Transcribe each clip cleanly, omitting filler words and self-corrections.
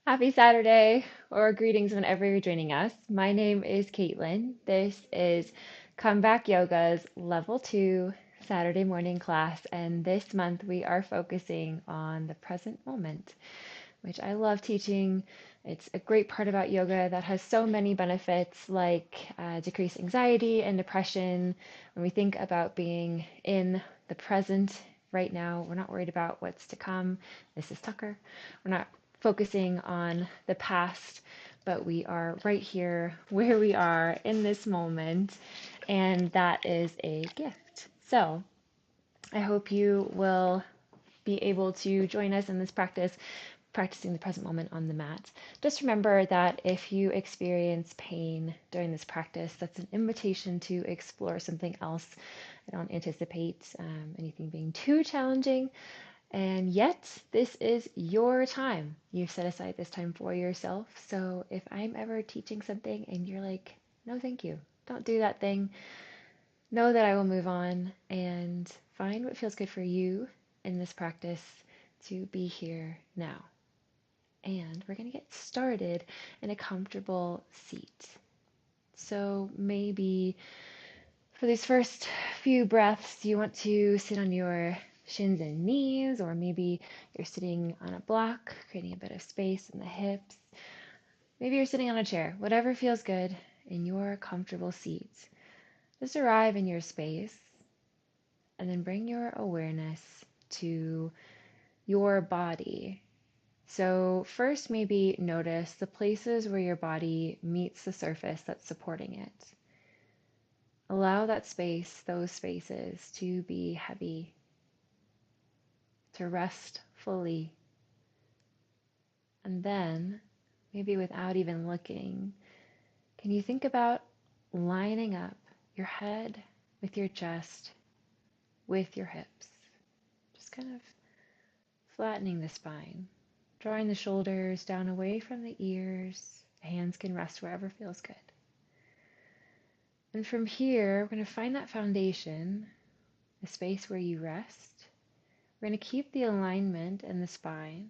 Happy Saturday, or greetings whenever you're joining us. My name is Caitlin. This is Comeback Yoga's Level 2 Saturday morning class, and this month we are focusing on the present moment, which I love teaching. It's a great part about yoga that has so many benefits like decreased anxiety and depression. When we think about being in the present right now, we're not worried about what's to come. This is Tucker. We're not focusing on the past, but we are right here where we are in this moment, and that is a gift. So I hope you will be able to join us in this practice, practicing the present moment on the mat. Just remember that if you experience pain during this practice, that's an invitation to explore something else. I don't anticipate anything being too challenging. And yet, this is your time. You've set aside this time for yourself. So if I'm ever teaching something and you're like, no, thank you, don't do that thing, know that I will move on and find what feels good for you in this practice to be here now. And we're going to get started in a comfortable seat. So maybe for these first few breaths, you want to sit on your shins and knees, or maybe you're sitting on a block, creating a bit of space in the hips. Maybe you're sitting on a chair, whatever feels good in your comfortable seat. Just arrive in your space and then bring your awareness to your body. So, first, maybe notice the places where your body meets the surface that's supporting it. Allow that space, those spaces, to be heavy, to rest fully. And then, maybe without even looking, can you think about lining up your head with your chest, with your hips? Just kind of flattening the spine, drawing the shoulders down away from the ears. Hands can rest wherever feels good. And from here, we're going to find that foundation, a space where you rest. We're going to keep the alignment in the spine, and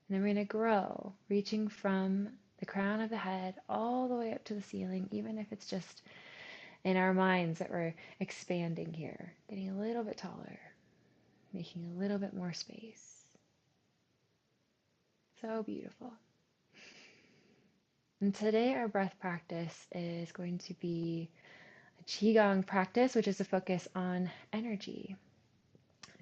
then we're going to grow, reaching from the crown of the head all the way up to the ceiling, even if it's just in our minds that we're expanding here, getting a little bit taller, making a little bit more space. So beautiful. And today, our breath practice is going to be a Qigong practice, which is a focus on energy.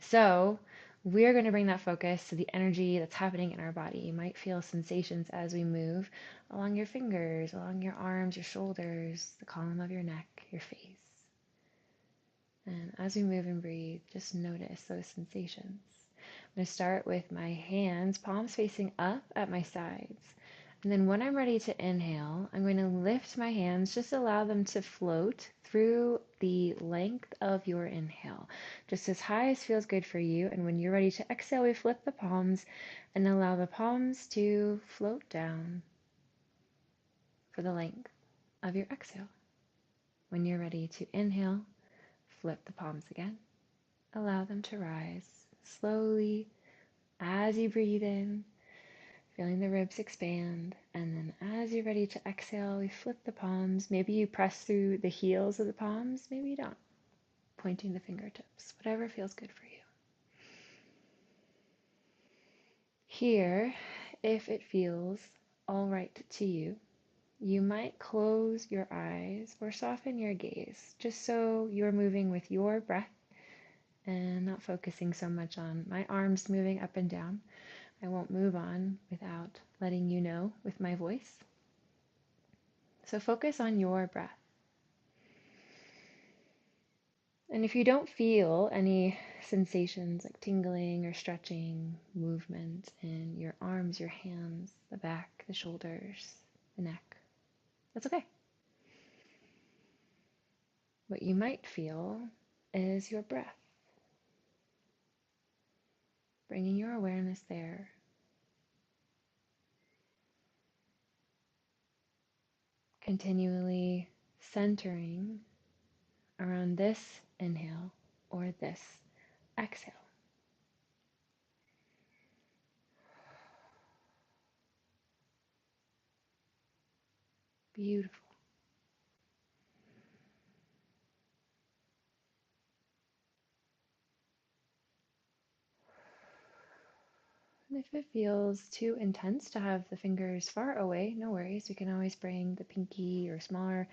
So, we're going to bring that focus to the energy that's happening in our body. You might feel sensations as we move along your fingers, along your arms, your shoulders, the column of your neck, your face. And as we move and breathe, just notice those sensations. I'm going to start with my hands, palms facing up at my sides. And then when I'm ready to inhale, I'm going to lift my hands, just allow them to float through the length of your inhale, just as high as feels good for you. And when you're ready to exhale, we flip the palms and allow the palms to float down for the length of your exhale. When you're ready to inhale, flip the palms again. Allow them to rise slowly as you breathe in, feeling the ribs expand. And then as you're ready to exhale, we flip the palms. Maybe you press through the heels of the palms, maybe you don't. Pointing the fingertips, whatever feels good for you. Here, if it feels all right to you, you might close your eyes or soften your gaze, just so you're moving with your breath and not focusing so much on my arms moving up and down. I won't move on without letting you know with my voice. So focus on your breath. And if you don't feel any sensations like tingling or stretching, movement in your arms, your hands, the back, the shoulders, the neck, that's okay. What you might feel is your breath, bringing your awareness there. Continually centering around this inhale or this exhale. Beautiful. And if it feels too intense to have the fingers far away, no worries. We can always bring the pinky or smaller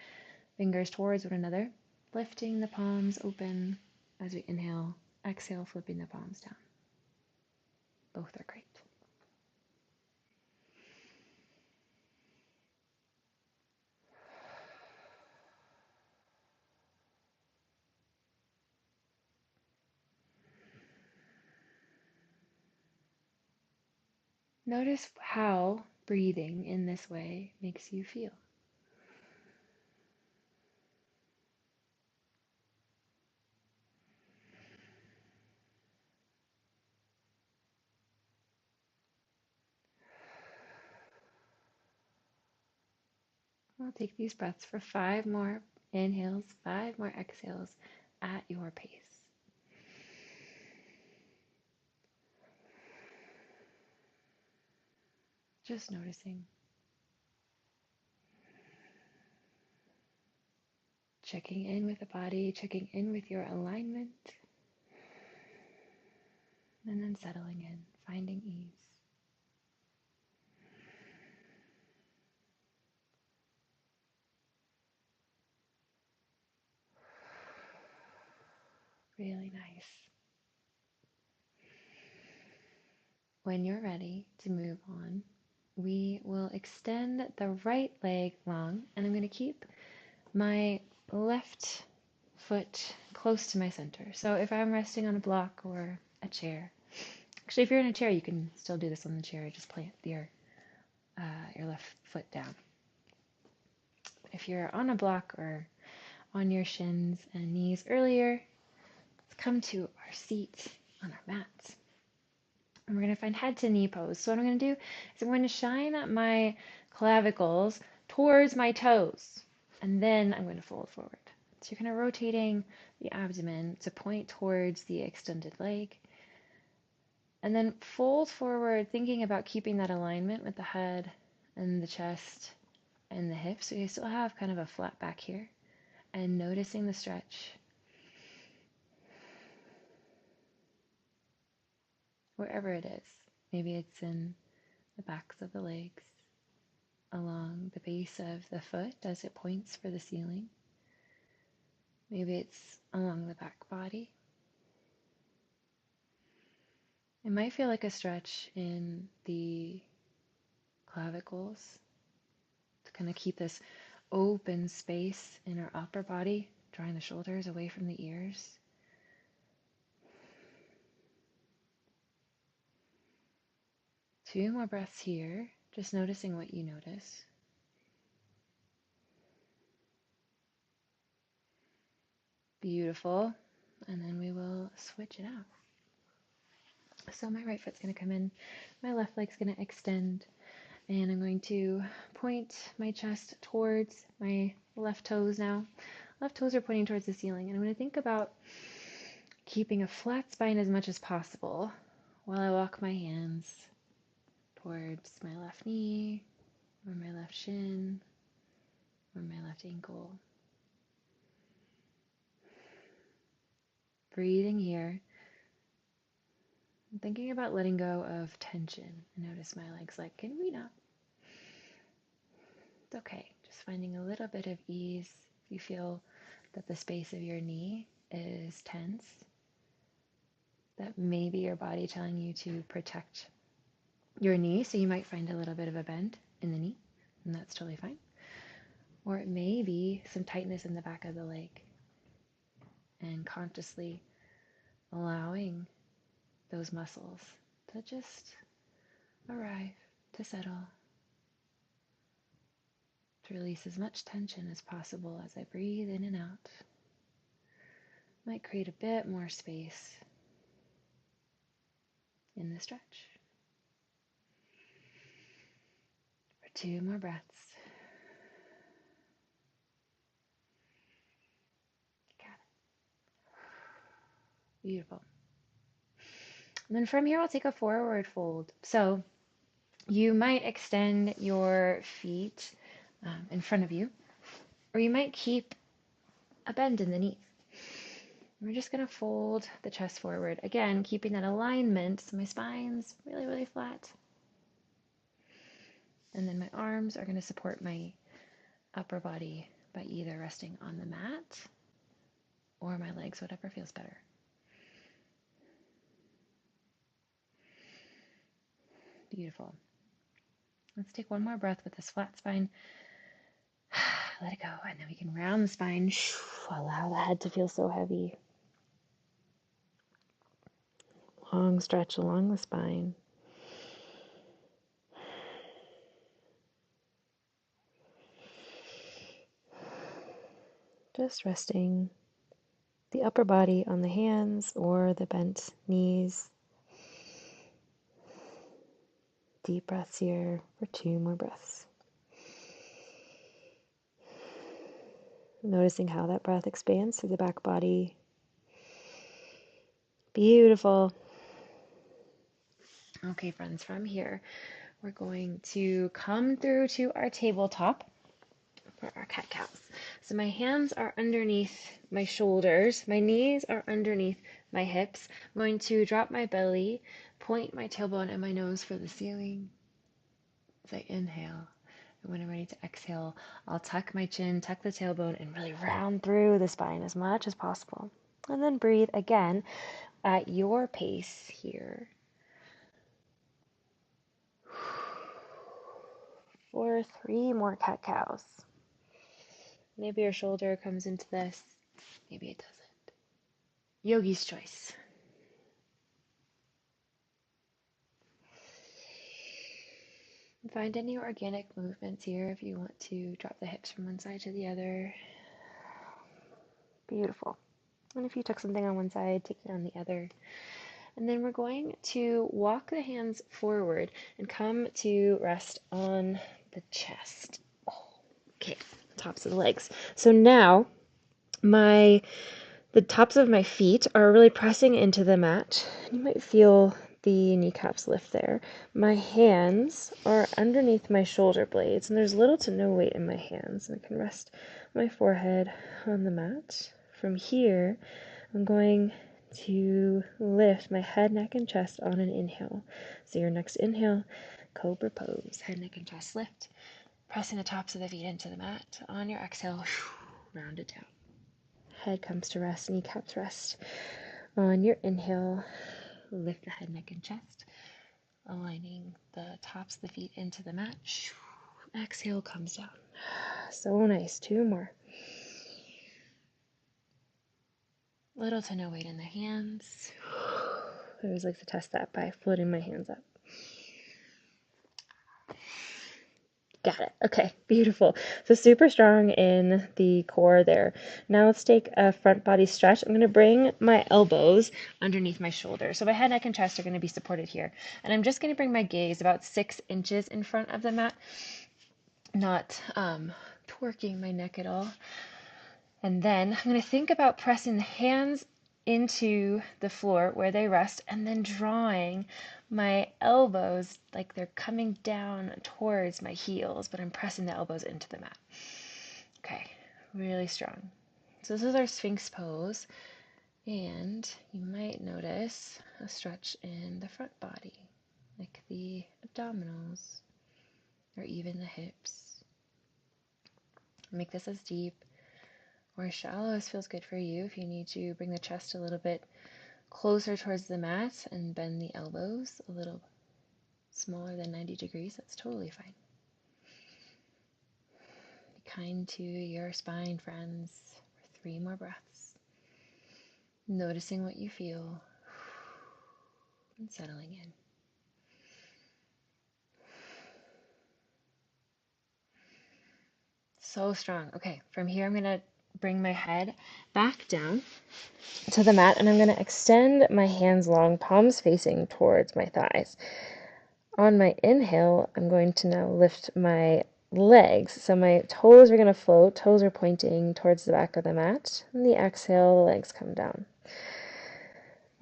fingers towards one another, lifting the palms open as we inhale, exhale, flipping the palms down. Both are great. Notice how breathing in this way makes you feel. We'll take these breaths for 5 more inhales, 5 more exhales at your pace. Just noticing. Checking in with the body, checking in with your alignment, and then settling in, finding ease. Really nice. When you're ready to move on, we will extend the right leg long, and I'm going to keep my left foot close to my center. So if I'm resting on a block or a chair, actually, if you're in a chair, you can still do this on the chair. Just plant your left foot down. If you're on a block or on your shins and knees earlier, let's come to our seat on our mat. And we're going to find head to knee pose. So what I'm going to do is I'm going to shine my clavicles towards my toes, and then I'm going to fold forward. So you're kind of rotating the abdomen to point towards the extended leg, and then fold forward, thinking about keeping that alignment with the head and the chest and the hips. So you still have kind of a flat back here, and noticing the stretch wherever it is. Maybe it's in the backs of the legs, along the base of the foot as it points for the ceiling. Maybe it's along the back body. It might feel like a stretch in the clavicles to kind of keep this open space in our upper body, drawing the shoulders away from the ears. Two more breaths here, just noticing what you notice. Beautiful. And then we will switch it out. So my right foot's going to come in, my left leg's going to extend, and I'm going to point my chest towards my left toes now. Left toes are pointing towards the ceiling, and I'm going to think about keeping a flat spine as much as possible while I walk my hands towards my left knee, or my left shin, or my left ankle. Breathing here. I'm thinking about letting go of tension. Notice my legs like, can we not? It's okay. Just finding a little bit of ease. If you feel that the space of your knee is tense, that may be your body telling you to protect your knee, so you might find a little bit of a bend in the knee, and that's totally fine. Or it may be some tightness in the back of the leg, and consciously allowing those muscles to just arrive, to settle, to release as much tension as possible as I breathe in and out. Might create a bit more space in the stretch. For 2 more breaths. Got it. Beautiful. And then from here, we'll take a forward fold. So you might extend your feet in front of you, or you might keep a bend in the knees. We're just going to fold the chest forward. Again, keeping that alignment so my spine's really, really flat. And then my arms are going to support my upper body by either resting on the mat or my legs, whatever feels better. Beautiful. Let's take one more breath with this flat spine. Let it go. And then we can round the spine. Allow the head to feel so heavy. Long stretch along the spine. Just resting the upper body on the hands or the bent knees. Deep breaths here for 2 more breaths. Noticing how that breath expands through the back body. Beautiful. Okay, friends, from here, we're going to come through to our tabletop for our cat-cows. So my hands are underneath my shoulders. My knees are underneath my hips. I'm going to drop my belly, point my tailbone and my nose for the ceiling as I inhale. And when I'm ready to exhale, I'll tuck my chin, tuck the tailbone, and really round through the spine as much as possible. And then breathe again at your pace here. For 3 more cat-cows. Maybe your shoulder comes into this, maybe it doesn't. Yogi's choice. Find any organic movements here if you want to drop the hips from one side to the other. Beautiful. And if you took something on one side, take it on the other. And then we're going to walk the hands forward and come to rest on the chest. Okay, tops of the legs. So now the tops of my feet are really pressing into the mat. You might feel the kneecaps lift there. My hands are underneath my shoulder blades, and there's little to no weight in my hands. And I can rest my forehead on the mat. From here, I'm going to lift my head, neck, and chest on an inhale. So your next inhale, cobra pose, head, neck, and chest lift. Pressing the tops of the feet into the mat. On your exhale, round it down. Head comes to rest, kneecaps rest. On your inhale, lift the head, neck, and chest, aligning the tops of the feet into the mat. Exhale comes down. So nice. 2 more. Little to no weight in the hands. I always like to test that by floating my hands up. Got it. Okay, beautiful. So super strong in the core there. Now let's take a front body stretch. I'm going to bring my elbows underneath my shoulders. So my head, neck, and chest are going to be supported here. And I'm just going to bring my gaze about 6 inches in front of the mat, not twerking my neck at all. And then I'm going to think about pressing the hands into the floor where they rest and then drawing my elbows like they're coming down towards my heels, but I'm pressing the elbows into the mat. Okay, really strong. So this is our Sphinx pose, and you might notice a stretch in the front body, like the abdominals or even the hips. Make this as deep or shallow as feels good for you. If you need to bring the chest a little bit closer towards the mat and bend the elbows a little smaller than 90 degrees, that's totally fine. Be kind to your spine, friends. For 3 more breaths. Noticing what you feel and settling in. So strong. Okay, from here I'm going to bring my head back down to the mat, and I'm going to extend my hands long, palms facing towards my thighs. On my inhale, I'm going to now lift my legs. So my toes are going to float. Toes are pointing towards the back of the mat. On the exhale, the legs come down.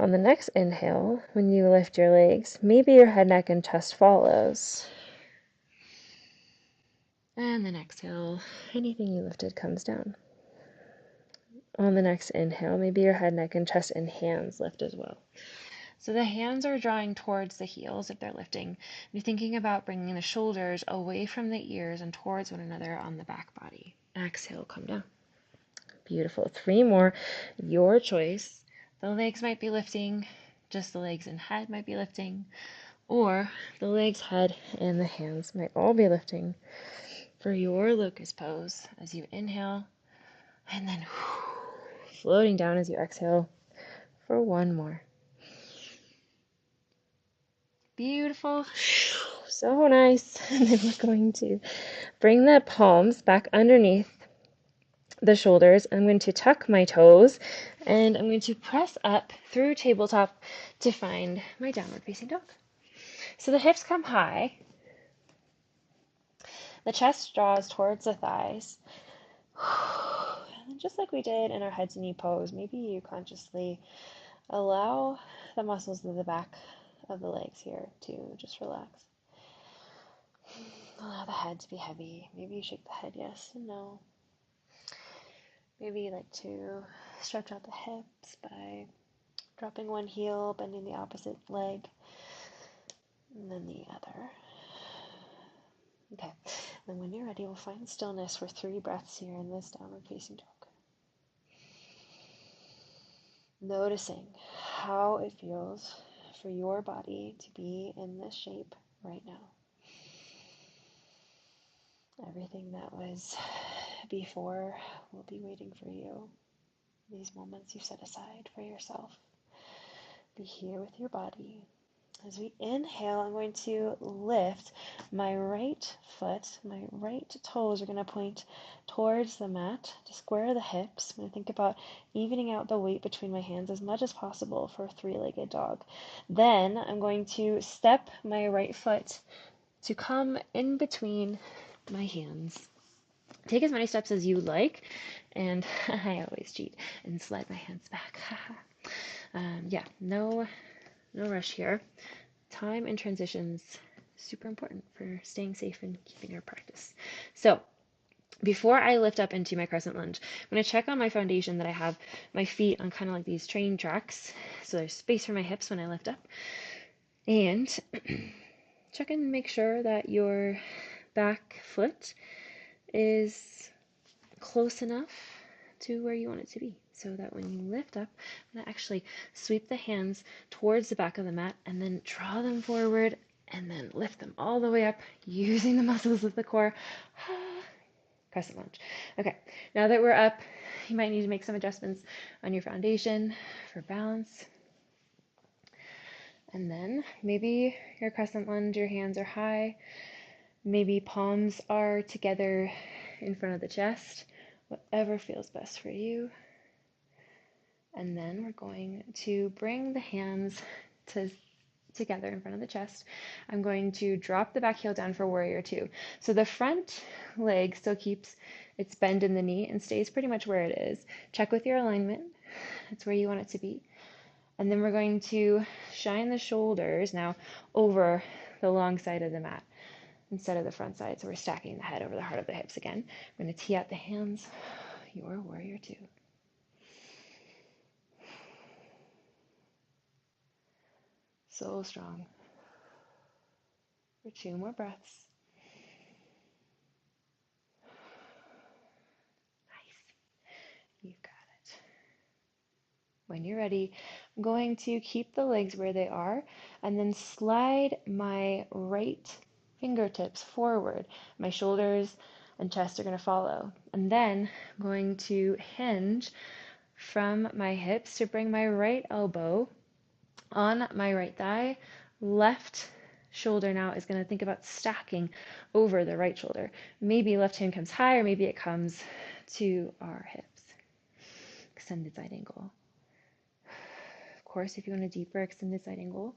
On the next inhale, when you lift your legs, maybe your head, neck, and chest follows. And then exhale, anything you lifted comes down. On the next inhale, maybe your head, neck, and chest and hands lift as well. So the hands are drawing towards the heels if they're lifting. You're thinking about bringing the shoulders away from the ears and towards one another on the back body. Exhale, come down. Beautiful. 3 more. Your choice. The legs might be lifting, just the legs and head might be lifting, or the legs, head, and the hands might all be lifting for your locust pose as you inhale, and then floating down as you exhale for 1 more. Beautiful. So nice. And then we're going to bring the palms back underneath the shoulders. I'm going to tuck my toes and I'm going to press up through tabletop to find my downward facing dog. So the hips come high. The chest draws towards the thighs. And then just like we did in our head to knee pose, maybe you consciously allow the muscles of the back of the legs here to just relax. Allow the head to be heavy. Maybe you shake the head yes and no. Maybe you like to stretch out the hips by dropping one heel, bending the opposite leg, and then the other. Okay, then when you're ready, we'll find stillness for 3 breaths here in this downward facing dog. Noticing how it feels for your body to be in this shape right now. Everything that was before will be waiting for you. These moments you set aside for yourself. Be here with your body. As we inhale, I'm going to lift my right foot. My right toes are going to point towards the mat to square the hips. I'm going to think about evening out the weight between my hands as much as possible for a 3-legged dog. Then I'm going to step my right foot to come in between my hands. Take as many steps as you like, and I always cheat and slide my hands back. Yeah, no rush here. Time and transitions, super important for staying safe and keeping our practice. So before I lift up into my crescent lunge, I'm going to check on my foundation that I have my feet on kind of like these train tracks, so there's space for my hips when I lift up. And check and make sure that your back foot is close enough to where you want it to be, so that when you lift up, I'm going to actually sweep the hands towards the back of the mat and then draw them forward and then lift them all the way up using the muscles of the core. Crescent lunge. Okay, now that we're up, you might need to make some adjustments on your foundation for balance. And then maybe your crescent lunge, your hands are high, maybe palms are together in front of the chest, whatever feels best for you. And then we're going to bring the hands together in front of the chest. I'm going to drop the back heel down for warrior 2. So the front leg still keeps its bend in the knee and stays pretty much where it is. Check with your alignment. That's where you want it to be. And then we're going to shine the shoulders now over the long side of the mat instead of the front side. So we're stacking the head over the heart of the hips again. I'm going to tee out the hands, your warrior 2. So strong. For 2 more breaths. Nice. You've got it. When you're ready, I'm going to keep the legs where they are and then slide my right fingertips forward. My shoulders and chest are going to follow. And then I'm going to hinge from my hips to bring my right elbow on my right thigh. Left shoulder now is going to think about stacking over the right shoulder. Maybe left hand comes high, or maybe it comes to our hips. Extended side angle. Of course, if you want a deeper extended side angle,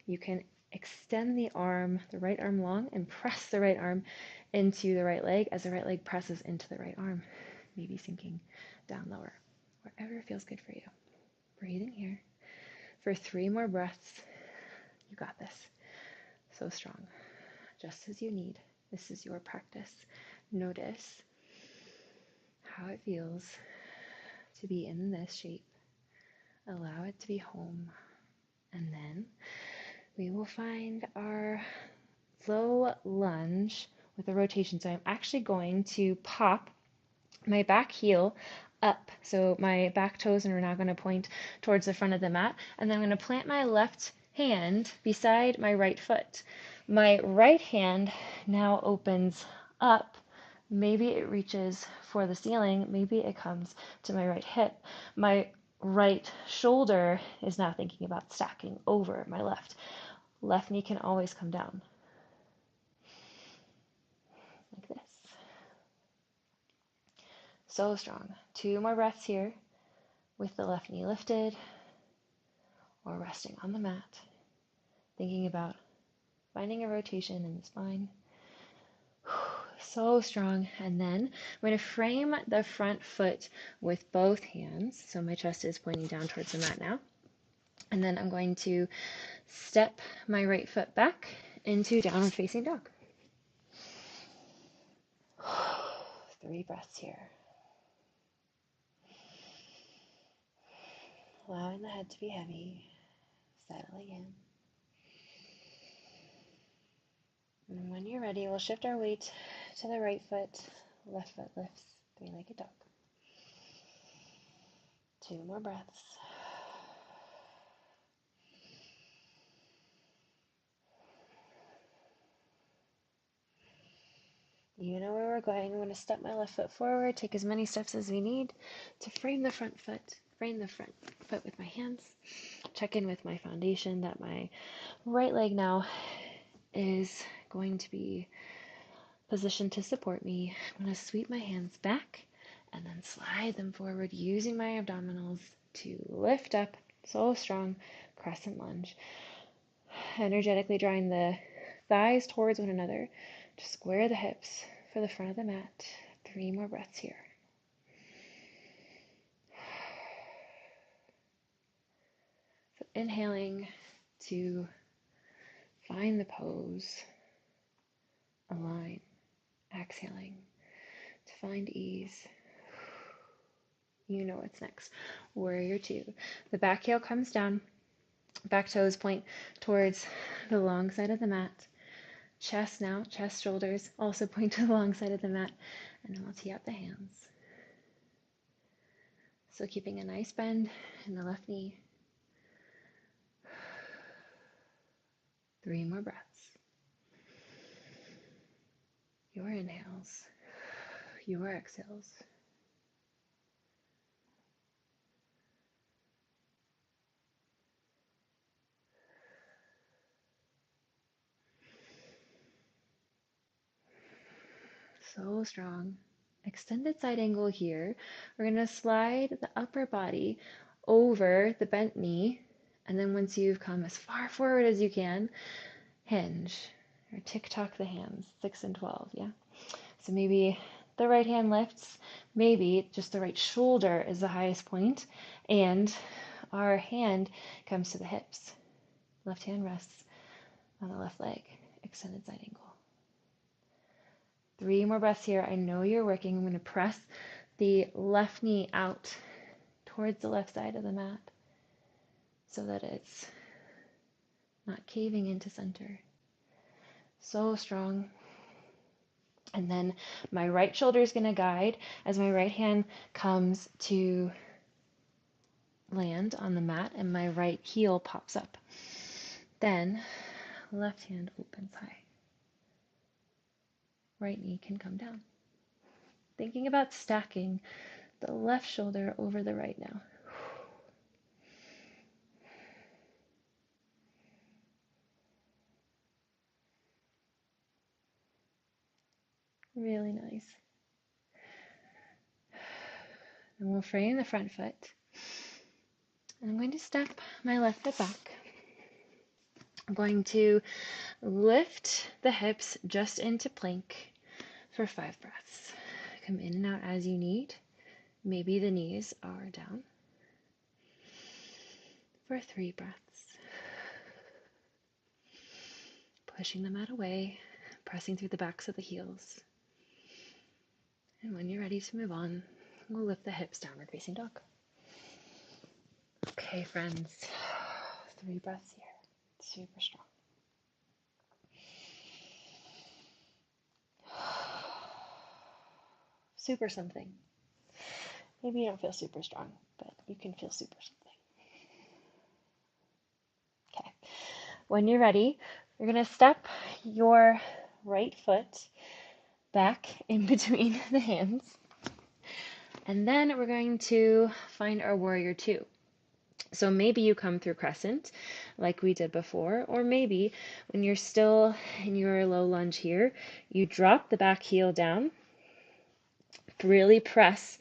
you can extend the arm, the right arm long, and press the right arm into the right leg as the right leg presses into the right arm, maybe sinking down lower, wherever feels good for you. Breathing here for 3 more breaths. You got this. So strong, just as you need. This is your practice. Notice how it feels to be in this shape. Allow it to be home. And then we will find our low lunge with a rotation. So I'm actually going to pop my back heel up. So my back toes are now going to point towards the front of the mat. And then I'm going to plant my left hand beside my right foot. My right hand now opens up. Maybe it reaches for the ceiling. Maybe it comes to my right hip. My right shoulder is now thinking about stacking over my left. Left knee can always come down. Like this. So strong. 2 more breaths here with the left knee lifted or resting on the mat, thinking about finding a rotation in the spine. So strong. And then I'm going to frame the front foot with both hands. So my chest is pointing down towards the mat now. And then I'm going to step my right foot back into downward facing dog. 3 breaths here. Allowing the head to be heavy, settling in. And when you're ready, we'll shift our weight to the right foot. Left foot lifts, 3-legged dog. 2 more breaths. You know where we're going. I'm going to step my left foot forward, take as many steps as we need to frame the front foot with my hands. Check in with my foundation that my right leg now is going to be positioned to support me. I'm going to sweep my hands back and then slide them forward using my abdominals to lift up, so strong, crescent lunge. Energetically drawing the thighs towards one another to square the hips for the front of the mat. 3 more breaths here. So inhaling to find the pose, align. Exhaling to find ease. You know what's next. Warrior 2. The back heel comes down. Back toes point towards the long side of the mat. Chest now, chest, shoulders also point to the long side of the mat. And then we'll tee up the hands. So keeping a nice bend in the left knee. 3 more breaths. Your inhales, your exhales. So strong. Extended side angle here. We're going to slide the upper body over the bent knee. And then once you've come as far forward as you can, hinge or tick-tock the hands, 6 and 12, yeah? So maybe the right hand lifts, maybe just the right shoulder is the highest point, and our hand comes to the hips. Left hand rests on the left leg, extended side angle. 3 more breaths here. I know you're working. I'm going to press the left knee out towards the left side of the mat so that it's not caving into center. So strong. And then my right shoulder is going to guide as my right hand comes to land on the mat and my right heel pops up. Then left hand opens high. Right knee can come down. Thinking about stacking the left shoulder over the right now. Really nice. And we'll frame the front foot. And I'm going to step my left foot back. I'm going to lift the hips just into plank for 5 breaths. Come in and out as you need. Maybe the knees are down. For 3 breaths. Pushing the mat away, pressing through the backs of the heels. And when you're ready to move on, we'll lift the hips, downward facing dog. Okay, friends, 3 breaths here, super strong. Super something. Maybe you don't feel super strong, but you can feel super something. Okay, when you're ready, you're going to step your right foot back in between the hands, and then we're going to find our warrior two. So maybe you come through crescent like we did before, or maybe when you're still in your low lunge here, you drop the back heel down, really press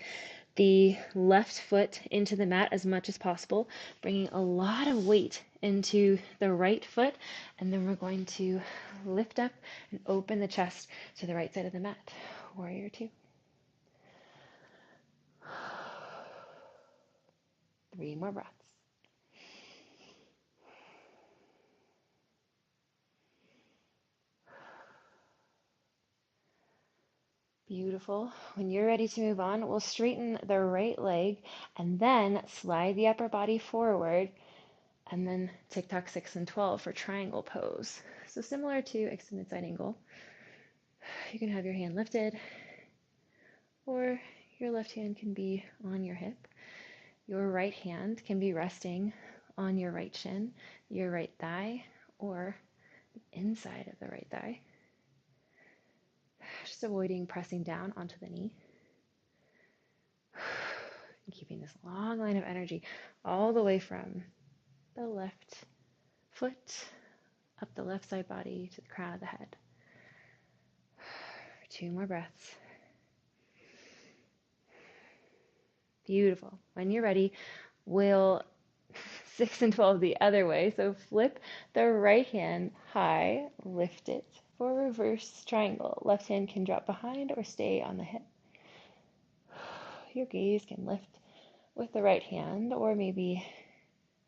the left foot into the mat as much as possible, bringing a lot of weight into the right foot, and then we're going to lift up and open the chest to the right side of the mat. Warrior two. 3 more breaths. Beautiful. When you're ready to move on, we'll straighten the right leg and then slide the upper body forward, and then TikTok 6 and 12 for triangle pose. So similar to extended side angle, you can have your hand lifted, or your left hand can be on your hip. Your right hand can be resting on your right shin, your right thigh, or the inside of the right thigh. Just avoiding pressing down onto the knee. And keeping this long line of energy all the way from the left foot up the left side body to the crown of the head. 2 more breaths. Beautiful. When you're ready, we'll 6 and 12 the other way. So flip the right hand high, lift it for reverse triangle. Left hand can drop behind or stay on the hip. Your gaze can lift with the right hand, or maybe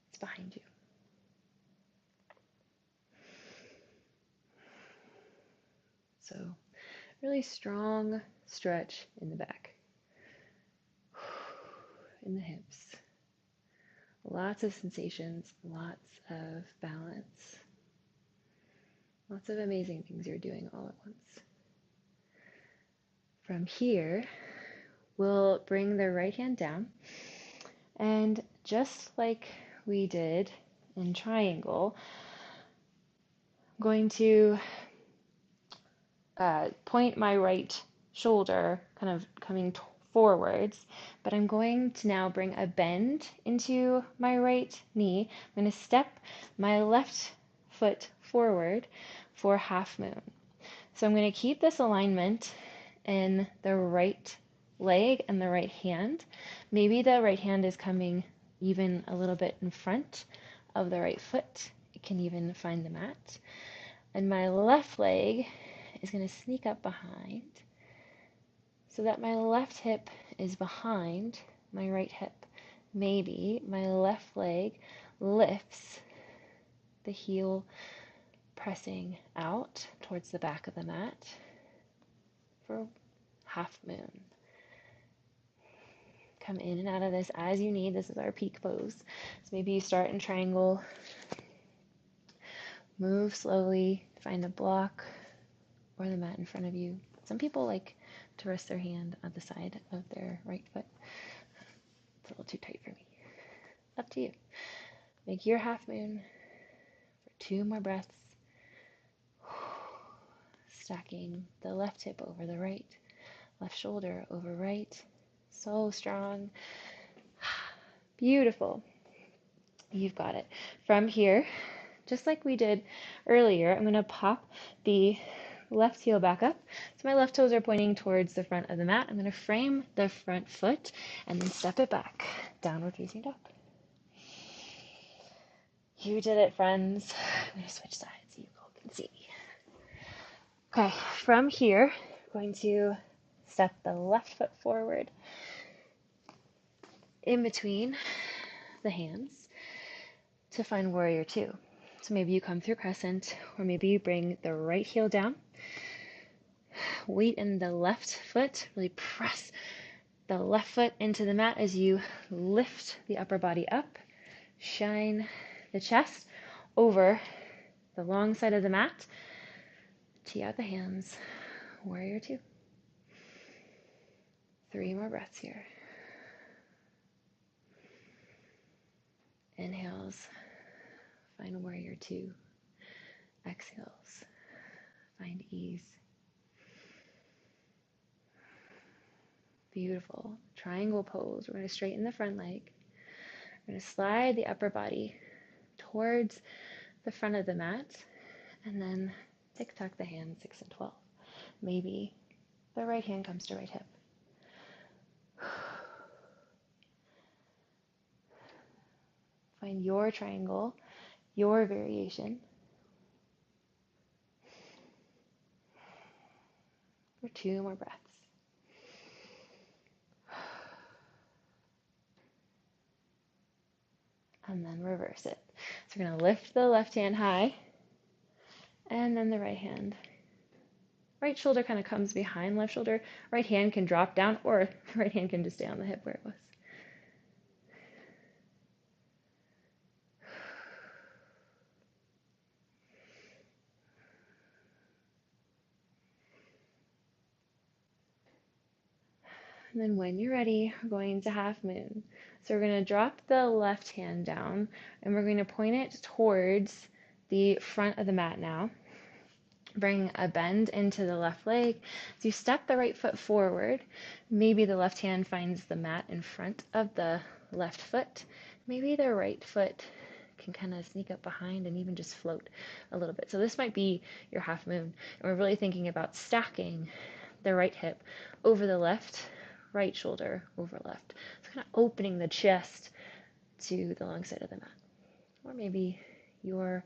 it's behind you. So really strong stretch in the back, in the hips. Lots of sensations, lots of balance, lots of amazing things you're doing all at once. From here, we'll bring the right hand down, and just like we did in triangle, I'm going to point my right shoulder kind of coming forwards, but I'm going to now bring a bend into my right knee. I'm going to step my left foot forward for half moon. So I'm going to keep this alignment in the right leg and the right hand. Maybe the right hand is coming even a little bit in front of the right foot. It can even find the mat. And my left leg is going to sneak up behind so that my left hip is behind my right hip. Maybe my left leg lifts, the heel pressing out towards the back of the mat for half moon. Come in and out of this as you need. This is our peak pose. So maybe you start in triangle, move slowly, find a block or the mat in front of you. Some people like to rest their hand on the side of their right foot. It's a little too tight for me. Up to you. Make your half moon for 2 more breaths. Stacking the left hip over the right, left shoulder over right. So strong. Beautiful. You've got it. From here, just like we did earlier, I'm going to pop the left heel back up. So my left toes are pointing towards the front of the mat. I'm going to frame the front foot and then step it back. Downward facing dog. You did it, friends. I'm going to switch sides so you all can see. Okay, from here, I'm going to step the left foot forward in between the hands to find warrior two. So maybe you come through crescent, or maybe you bring the right heel down. weight in the left foot. Really press the left foot into the mat as you lift the upper body up. Shine the chest over the long side of the mat. Tee out the hands. Warrior two. 3 more breaths here. Inhales. Find warrior two. Exhales. Find ease. Beautiful. Triangle pose. We're going to straighten the front leg. We're going to slide the upper body towards the front of the mat, and then tick-tock the hands 6 and 12. Maybe the right hand comes to right hip. Find your triangle, your variation. For 2 more breaths. And then reverse it. So we're going to lift the left hand high, and then the right hand. Right shoulder kind of comes behind left shoulder. Right hand can drop down, or right hand can just stay on the hip where it was. And then when you're ready, we're going to half moon. So we're going to drop the left hand down, and we're going to point it towards the front of the mat now. Bring a bend into the left leg. As you step the right foot forward, maybe the left hand finds the mat in front of the left foot. Maybe the right foot can kind of sneak up behind and even just float a little bit. So this might be your half moon. And we're really thinking about stacking the right hip over the left, right shoulder over left. So kind of opening the chest to the long side of the mat. Or maybe your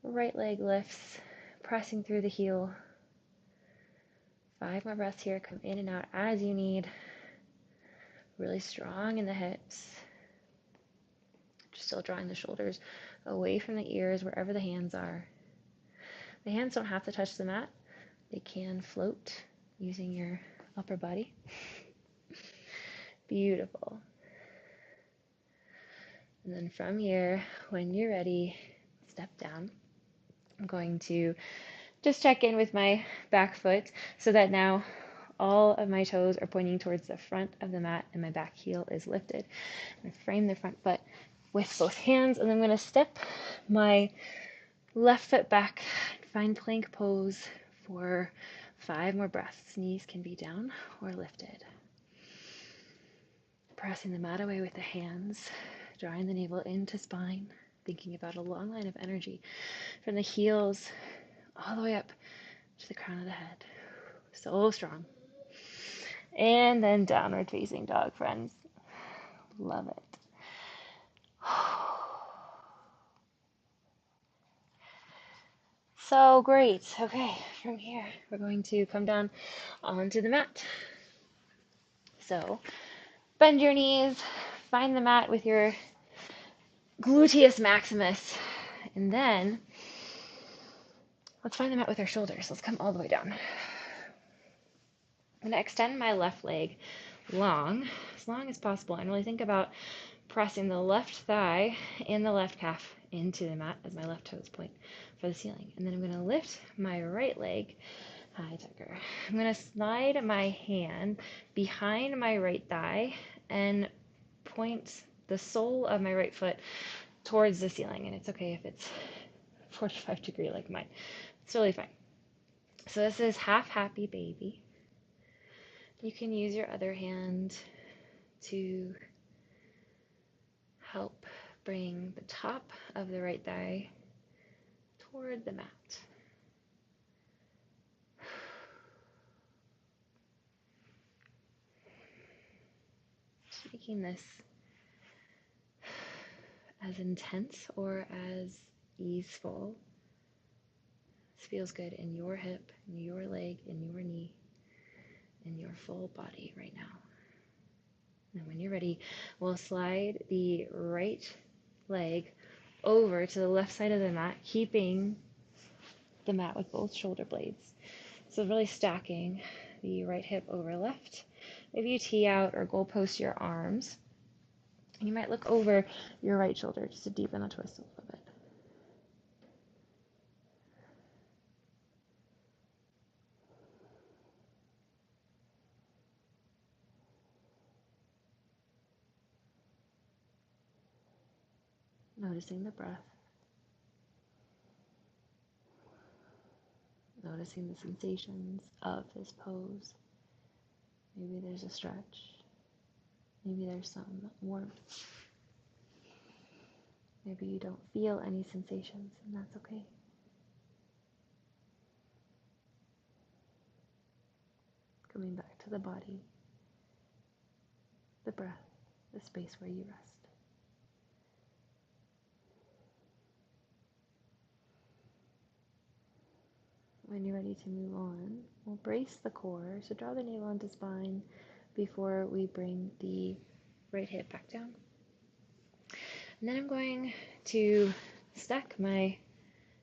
right leg lifts, pressing through the heel. 5 more breaths here. Come in and out as you need. Really strong in the hips. Just still drawing the shoulders away from the ears, wherever the hands are. The hands don't have to touch the mat. They can float using your upper body. Beautiful. And then from here, when you're ready, step down. I'm going to just check in with my back foot so that now all of my toes are pointing towards the front of the mat and my back heel is lifted. I'm going to frame the front foot with both hands, and then I'm going to step my left foot back, find plank pose for 5 more breaths. Knees can be down or lifted. Pressing the mat away with the hands, drawing the navel into spine, thinking about a long line of energy from the heels all the way up to the crown of the head. So strong. And then downward facing dog, friends. Love it. So great. Okay, from here, we're going to come down onto the mat. So bend your knees, find the mat with your gluteus maximus, and then let's find the mat with our shoulders. Let's come all the way down. I'm going to extend my left leg as long as possible, and really think about pressing the left thigh and the left calf into the mat as my left toes point for the ceiling. And then I'm going to lift my right leg. Hi, Tucker. I'm going to slide my hand behind my right thigh and point the sole of my right foot towards the ceiling. And it's okay if it's 45-degree like mine. It's really fine. So this is half happy baby. You can use your other hand to help bring the top of the right thigh toward the mat. Just making this as intense or as easeful. This feels good in your hip, in your leg, in your knee, in your full body right now. And when you're ready, we'll slide the right leg over to the left side of the mat, keeping the mat with both shoulder blades. So really stacking the right hip over left. If you tee out or goalpost your arms, you might look over your right shoulder just to deepen the twist a little bit. Noticing the breath. Noticing the sensations of this pose. Maybe there's a stretch. Maybe there's some warmth. Maybe you don't feel any sensations, and that's okay. Coming back to the body, the breath, the space where you rest. When you're ready to move on, we'll brace the core. So draw the navel onto spine before we bring the right hip back down. And then I'm going to stack my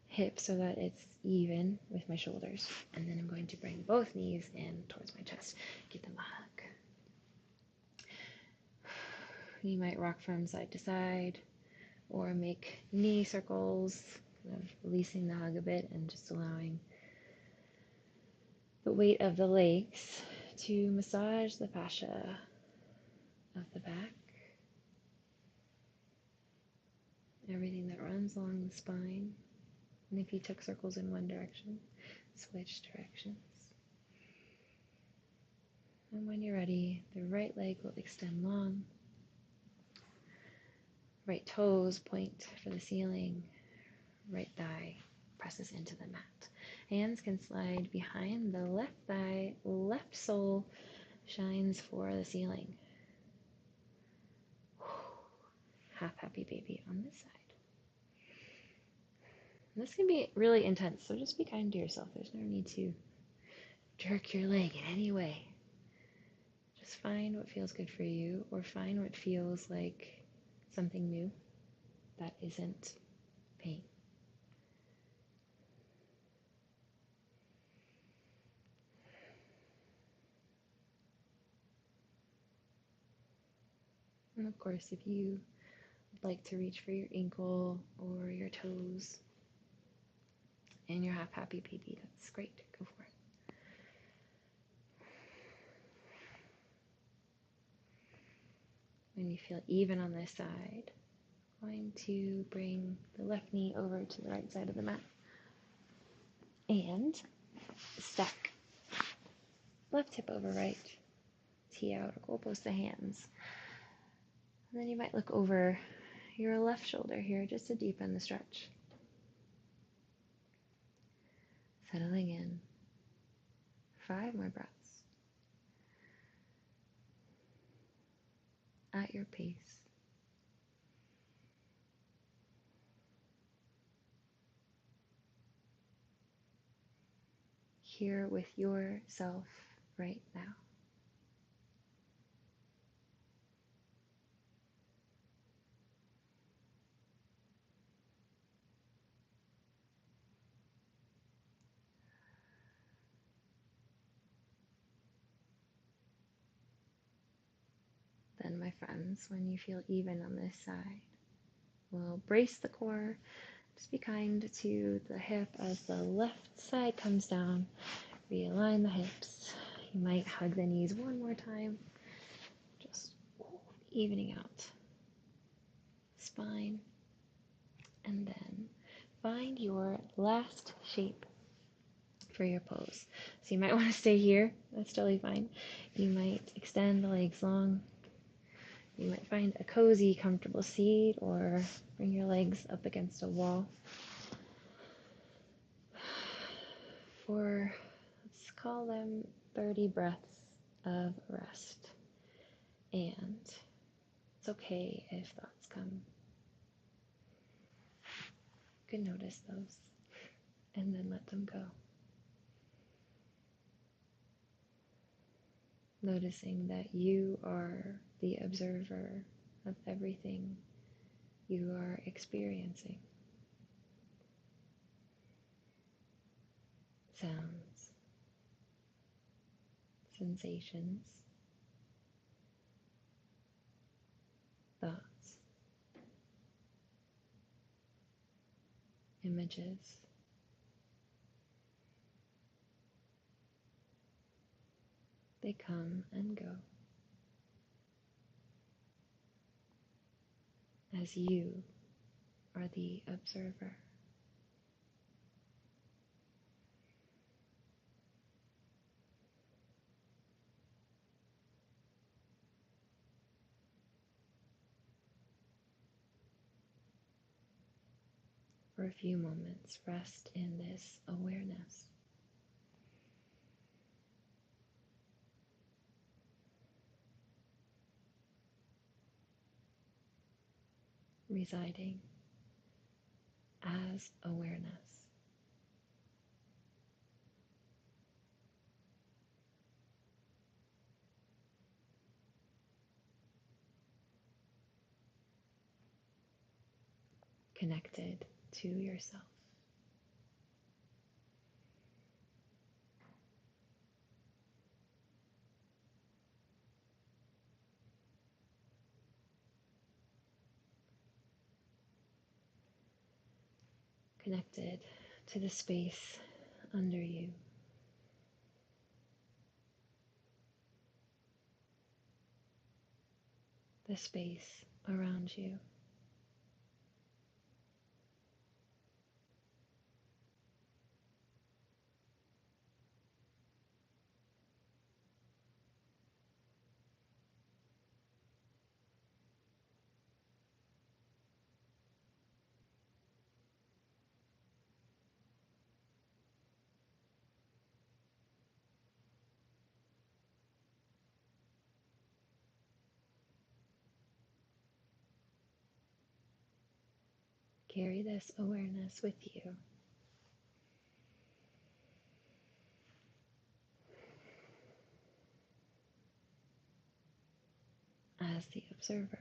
hips so that it's even with my shoulders. And then I'm going to bring both knees in towards my chest. Give them a hug. You might rock from side to side or make knee circles, kind of releasing the hug a bit and just allowing the weight of the legs to massage the fascia of the back. Everything that runs along the spine. And if you took circles in one direction, switch directions. And when you're ready, the right leg will extend long. Right toes point for the ceiling. Right thigh presses into the mat. Hands can slide behind the left thigh. Left sole shines for the ceiling. Half happy baby on this side. And this can be really intense, so just be kind to yourself. There's no need to jerk your leg in any way. Just find what feels good for you, or find what feels like something new that isn't pain. And of course, if you would like to reach for your ankle or your toes and your half happy baby, that's great. Go for it. When you feel even on this side, I'm going to bring the left knee over to the right side of the mat and stack left hip over right, tee out or goalpost the hands. And then you might look over your left shoulder here just to deepen the stretch. Settling in. 5 more breaths. At your pace. Here with yourself right now. Then, my friends, when you feel even on this side, we'll brace the core. Just be kind to the hip as the left side comes down. Realign the hips. You might hug the knees one more time. Just evening out. Spine. And then find your last shape for your pose. So you might want to stay here. That's totally fine. You might extend the legs long. You might find a cozy, comfortable seat or bring your legs up against a wall. For, let's call them 30 breaths of rest. And it's okay if thoughts come. You can notice those and then let them go. Noticing that you are the observer of everything you are experiencing. Sounds, sensations, thoughts, images. They come and go as you are the observer. For a few moments, rest in this awareness. Residing as awareness. Connected to yourself. Connected to the space under you. The space around you. Carry this awareness with you as the observer.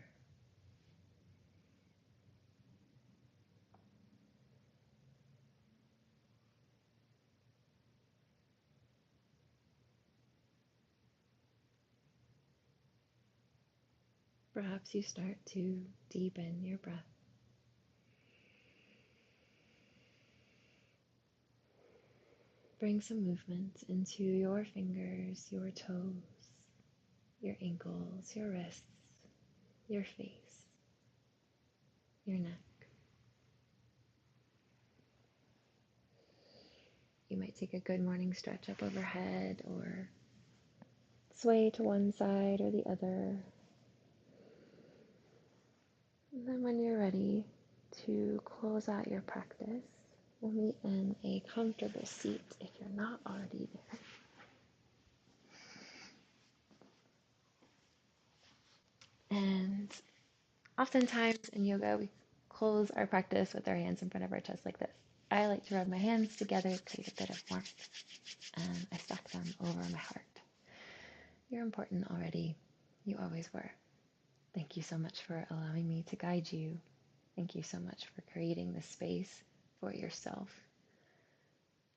Perhaps you start to deepen your breath. Bring some movement into your fingers, your toes, your ankles, your wrists, your face, your neck. You might take a good morning stretch up overhead or sway to one side or the other. And then when you're ready to close out your practice, we'll meet in a comfortable seat if you're not already there. And oftentimes in yoga, we close our practice with our hands in front of our chest like this. I like to rub my hands together, create a bit of warmth, and I stack them over my heart. You're important already. You always were. Thank you so much for allowing me to guide you. Thank you so much for creating this space for yourself.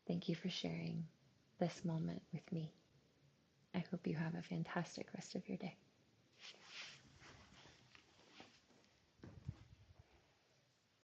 Thank you for sharing this moment with me. I hope you have a fantastic rest of your day.